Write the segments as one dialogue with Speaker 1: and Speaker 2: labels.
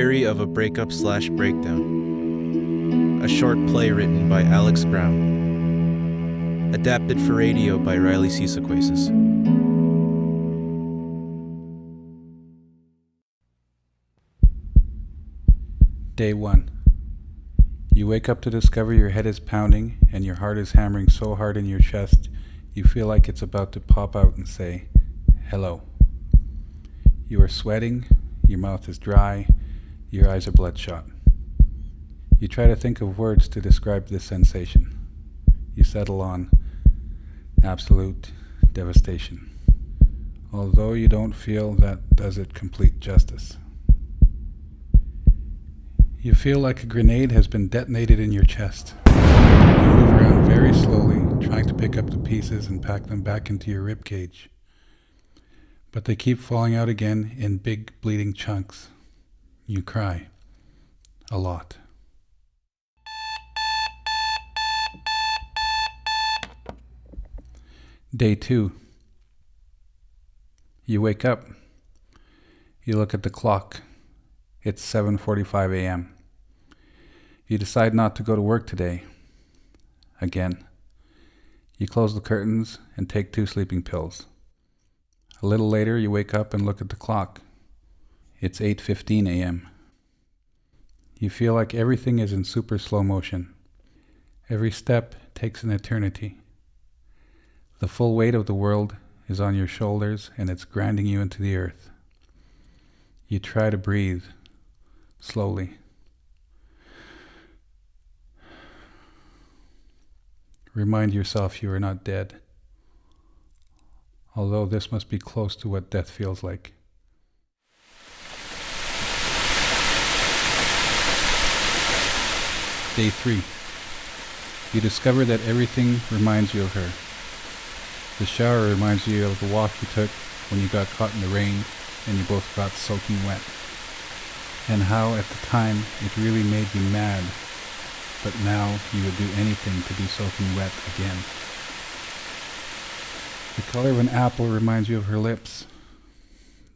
Speaker 1: Diary of a Breakup/Breakdown. A short play written by Alex Brown. Adapted for radio by Riley C. Sequaces.
Speaker 2: Day 1. You wake up to discover your head is pounding and your heart is hammering so hard in your chest you feel like it's about to pop out and say, hello. You are sweating, your mouth is dry, your eyes are bloodshot. You try to think of words to describe this sensation. You settle on absolute devastation, although you don't feel that does it complete justice. You feel like a grenade has been detonated in your chest. You move around very slowly, trying to pick up the pieces and pack them back into your rib cage. But they keep falling out again in big bleeding chunks. You cry. A lot. Day 2. You wake up. You look at the clock. It's 7:45 a.m. You decide not to go to work today. Again. You close the curtains and take 2 sleeping pills. A little later, you wake up and look at the clock. It's 8:15 a.m. You feel like everything is in super slow motion. Every step takes an eternity. The full weight of the world is on your shoulders and it's grinding you into the earth. You try to breathe slowly. Remind yourself you are not dead, although this must be close to what death feels like. Day 3. You discover that everything reminds you of her. The shower reminds you of the walk you took when you got caught in the rain and you both got soaking wet. And how at the time it really made you mad, but now you would do anything to be soaking wet again. The color of an apple reminds you of her lips,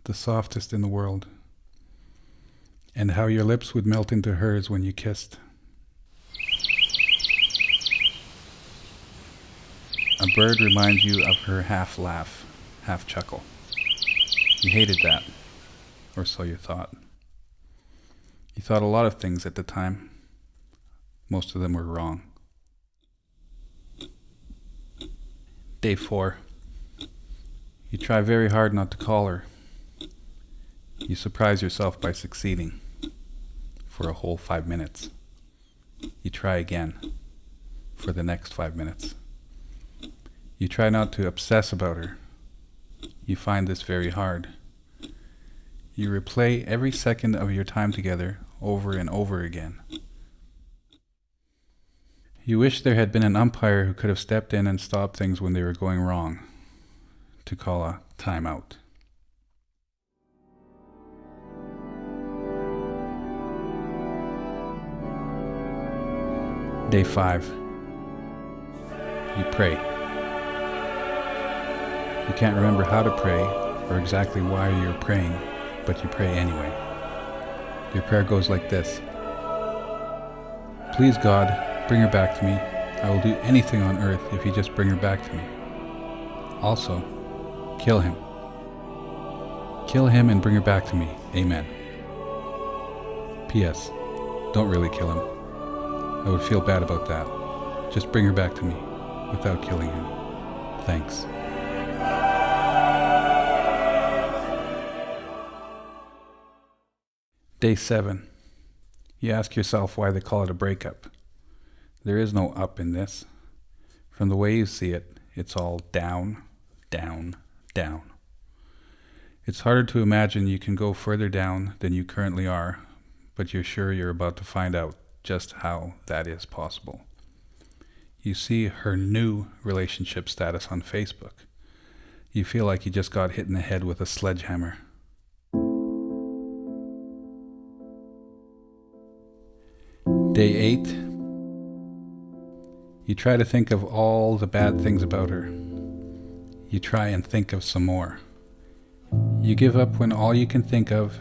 Speaker 2: the softest in the world, and how your lips would melt into hers when you kissed. A bird reminds you of her half laugh, half chuckle. You hated that, or so you thought. You thought a lot of things at the time. Most of them were wrong. Day 4. You try very hard not to call her. You surprise yourself by succeeding for a whole 5 minutes. You try again for the next 5 minutes. You try not to obsess about her. You find this very hard. You replay every second of your time together over and over again. You wish there had been an umpire who could have stepped in and stopped things when they were going wrong, to call a timeout. Day 5. You pray. You can't remember how to pray or exactly why you're praying, but you pray anyway. Your prayer goes like this. Please God, bring her back to me. I will do anything on earth if you just bring her back to me. Also, kill him. Kill him and bring her back to me. Amen. P.S. Don't really kill him. I would feel bad about that. Just bring her back to me without killing him. Thanks. Day 7. You ask yourself why they call it a breakup. There is no up in this. From the way you see it, it's all down, down, down. It's harder to imagine you can go further down than you currently are, but you're sure you're about to find out just how that is possible. You see her new relationship status on Facebook. You feel like you just got hit in the head with a sledgehammer. Day 8. You try to think of all the bad things about her. You try and think of some more. You give up when all you can think of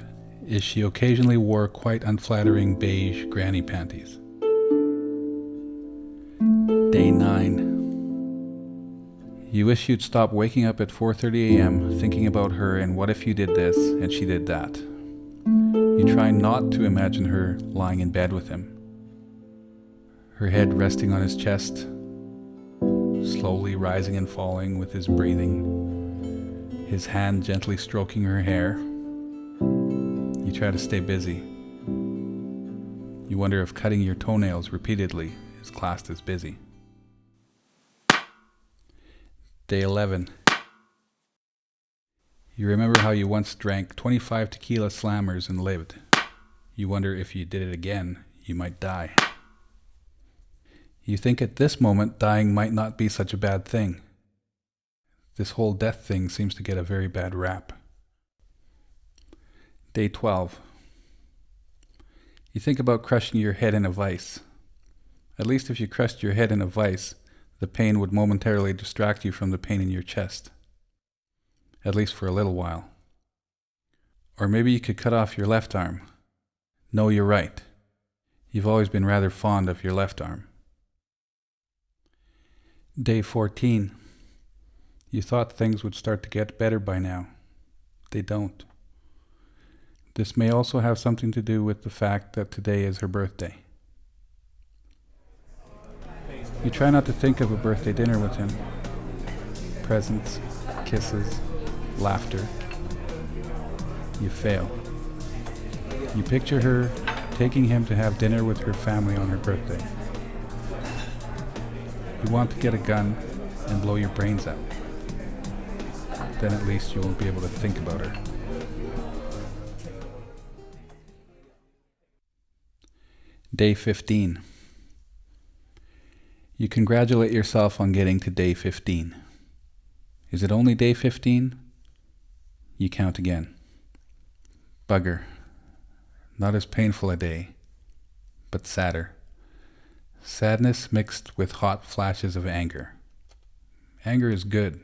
Speaker 2: is she occasionally wore quite unflattering beige granny panties. Day 9. You wish you'd stop waking up at 4:30 a.m. thinking about her and what if you did this and she did that. You try not to imagine her lying in bed with him, her head resting on his chest, slowly rising and falling with his breathing, his hand gently stroking her hair. You try to stay busy. You wonder if cutting your toenails repeatedly is classed as busy. Day 11. You remember how you once drank 25 tequila slammers and lived. You wonder if you did it again, you might die. You think at this moment dying might not be such a bad thing. This whole death thing seems to get a very bad rap. Day 12. You think about crushing your head in a vice. At least if you crushed your head in a vice, the pain would momentarily distract you from the pain in your chest. At least for a little while. Or maybe you could cut off your left arm. No, you're right. You've always been rather fond of your left arm. Day 14. You thought things would start to get better by now. They don't. This may also have something to do with the fact that today is her birthday. You try not to think of a birthday dinner with him. Presents, kisses, laughter. You fail. You picture her taking him to have dinner with her family on her birthday. You want to get a gun and blow your brains out. Then at least you won't be able to think about her. Day 15. You congratulate yourself on getting to day 15. Is it only day 15? You count again. Bugger. Not as painful a day, but sadder. Sadness mixed with hot flashes of anger. Anger is good.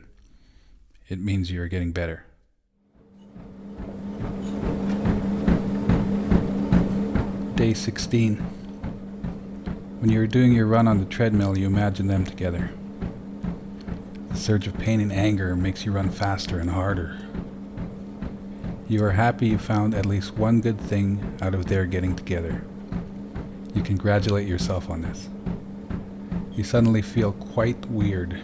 Speaker 2: It means you are getting better. Day 16. When you are doing your run on the treadmill, you imagine them together. The surge of pain and anger makes you run faster and harder. You are happy you found at least one good thing out of their getting together. You congratulate yourself on this. You suddenly feel quite weird.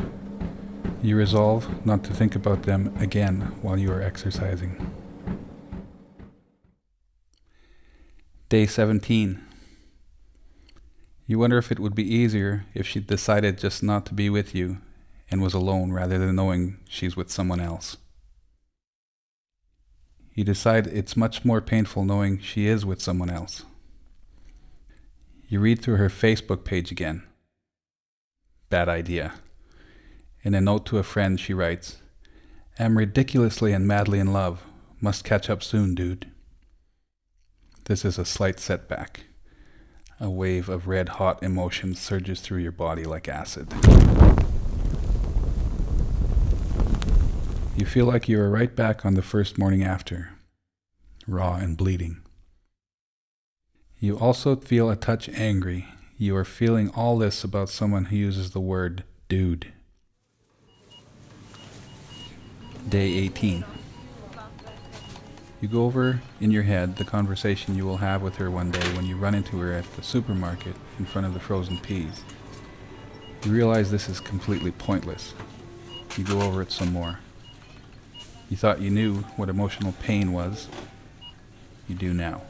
Speaker 2: You resolve not to think about them again while you are exercising. Day 17. You wonder if it would be easier if she decided just not to be with you and was alone rather than knowing she's with someone else. You decide it's much more painful knowing she is with someone else. You read through her Facebook page again. Bad idea. In a note to a friend, she writes, "Am ridiculously and madly in love. Must catch up soon, dude." This is a slight setback. A wave of red-hot emotion surges through your body like acid. You feel like you are right back on the first morning after, raw and bleeding. You also feel a touch angry. You are feeling all this about someone who uses the word dude. Day 18. You go over in your head the conversation you will have with her one day when you run into her at the supermarket in front of the frozen peas. You realize this is completely pointless. You go over it some more. You thought you knew what emotional pain was. You do now.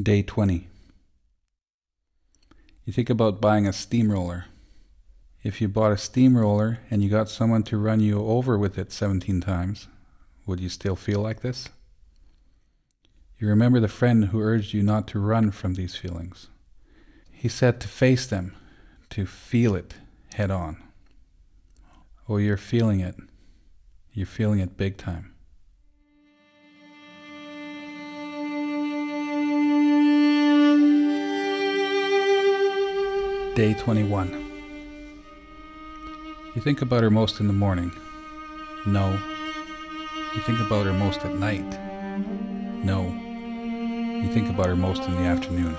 Speaker 2: Day 20. You think about buying a steamroller. If you bought a steamroller and you got someone to run you over with it 17 times, would you still feel like this? You remember the friend who urged you not to run from these feelings. He said to face them, to feel it head on. Oh, you're feeling it. You're feeling it big time. Day 21. You think about her most in the morning. No, You think about her most at night. No, you think about her most in the afternoon.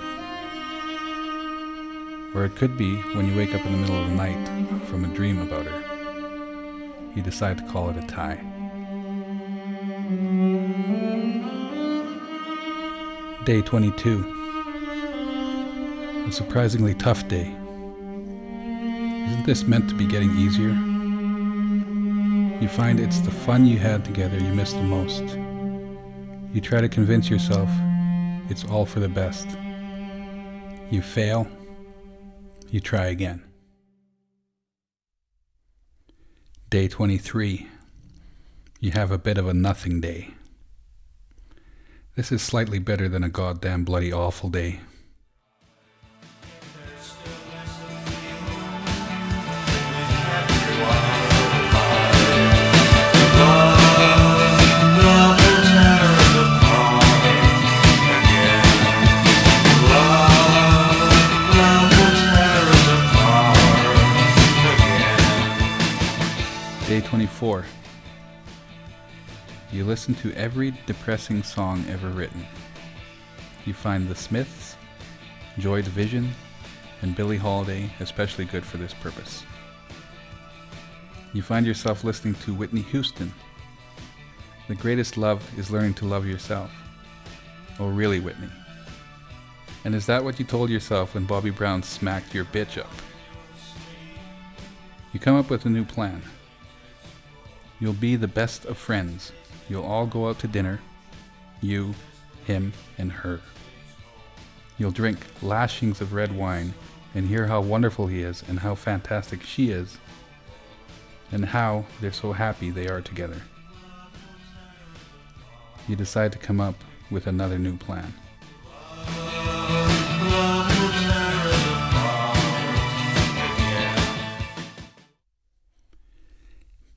Speaker 2: Or it could be when you wake up in the middle of the night from a dream about her. You decide to call it a tie. Day 22. A surprisingly tough day. Isn't this meant to be getting easier? You find it's the fun you had together you miss the most. You try to convince yourself it's all for the best. You fail. You try again. Day 23. You have a bit of a nothing day. This is slightly better than a goddamn bloody awful day. Day 24. You listen to every depressing song ever written. You find The Smiths, Joy Division, and Billie Holiday especially good for this purpose. You find yourself listening to Whitney Houston. The greatest love is learning to love yourself. Oh really, Whitney? And is that what you told yourself when Bobby Brown smacked your bitch up? You come up with a new plan. You'll be the best of friends. You'll all go out to dinner. You, him, and her. You'll drink lashings of red wine and hear how wonderful he is and how fantastic she is and how they're so happy they are together. You decide to come up with another new plan.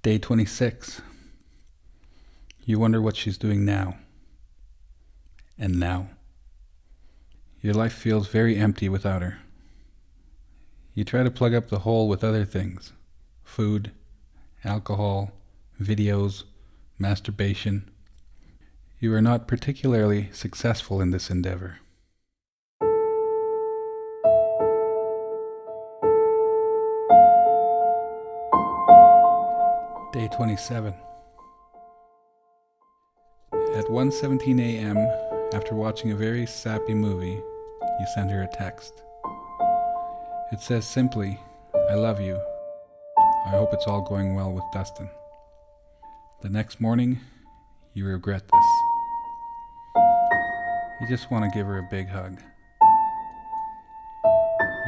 Speaker 2: Day 26. You wonder what she's doing now. And now. Your life feels very empty without her. You try to plug up the hole with other things. Food, alcohol, videos, masturbation. You are not particularly successful in this endeavor. Day 27. At 1:17 a.m., after watching a very sappy movie, you send her a text. It says simply, "I love you. I hope it's all going well with Dustin." The next morning, you regret this. You just want to give her a big hug.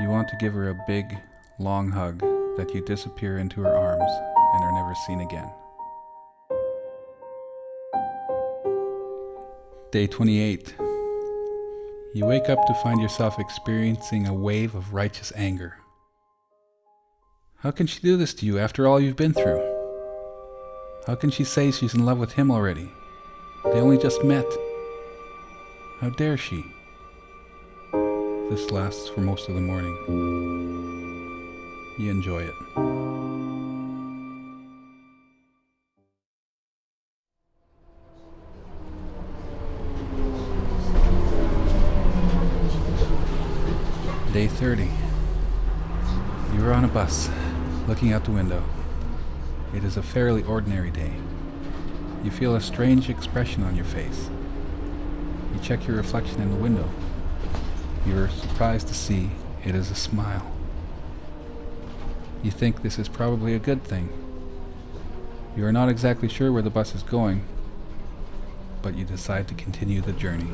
Speaker 2: You want to give her a big, long hug that you disappear into her arms and are never seen again. Day 28. You wake up to find yourself experiencing a wave of righteous anger. How can she do this to you after all you've been through? How can she say she's in love with him already? They only just met. How dare she? This lasts for most of the morning. You enjoy it. Day 30. You are on a bus, looking out the window. It is a fairly ordinary day. You feel a strange expression on your face. You check your reflection in the window. You are surprised to see it is a smile. You think this is probably a good thing. You are not exactly sure where the bus is going, but you decide to continue the journey.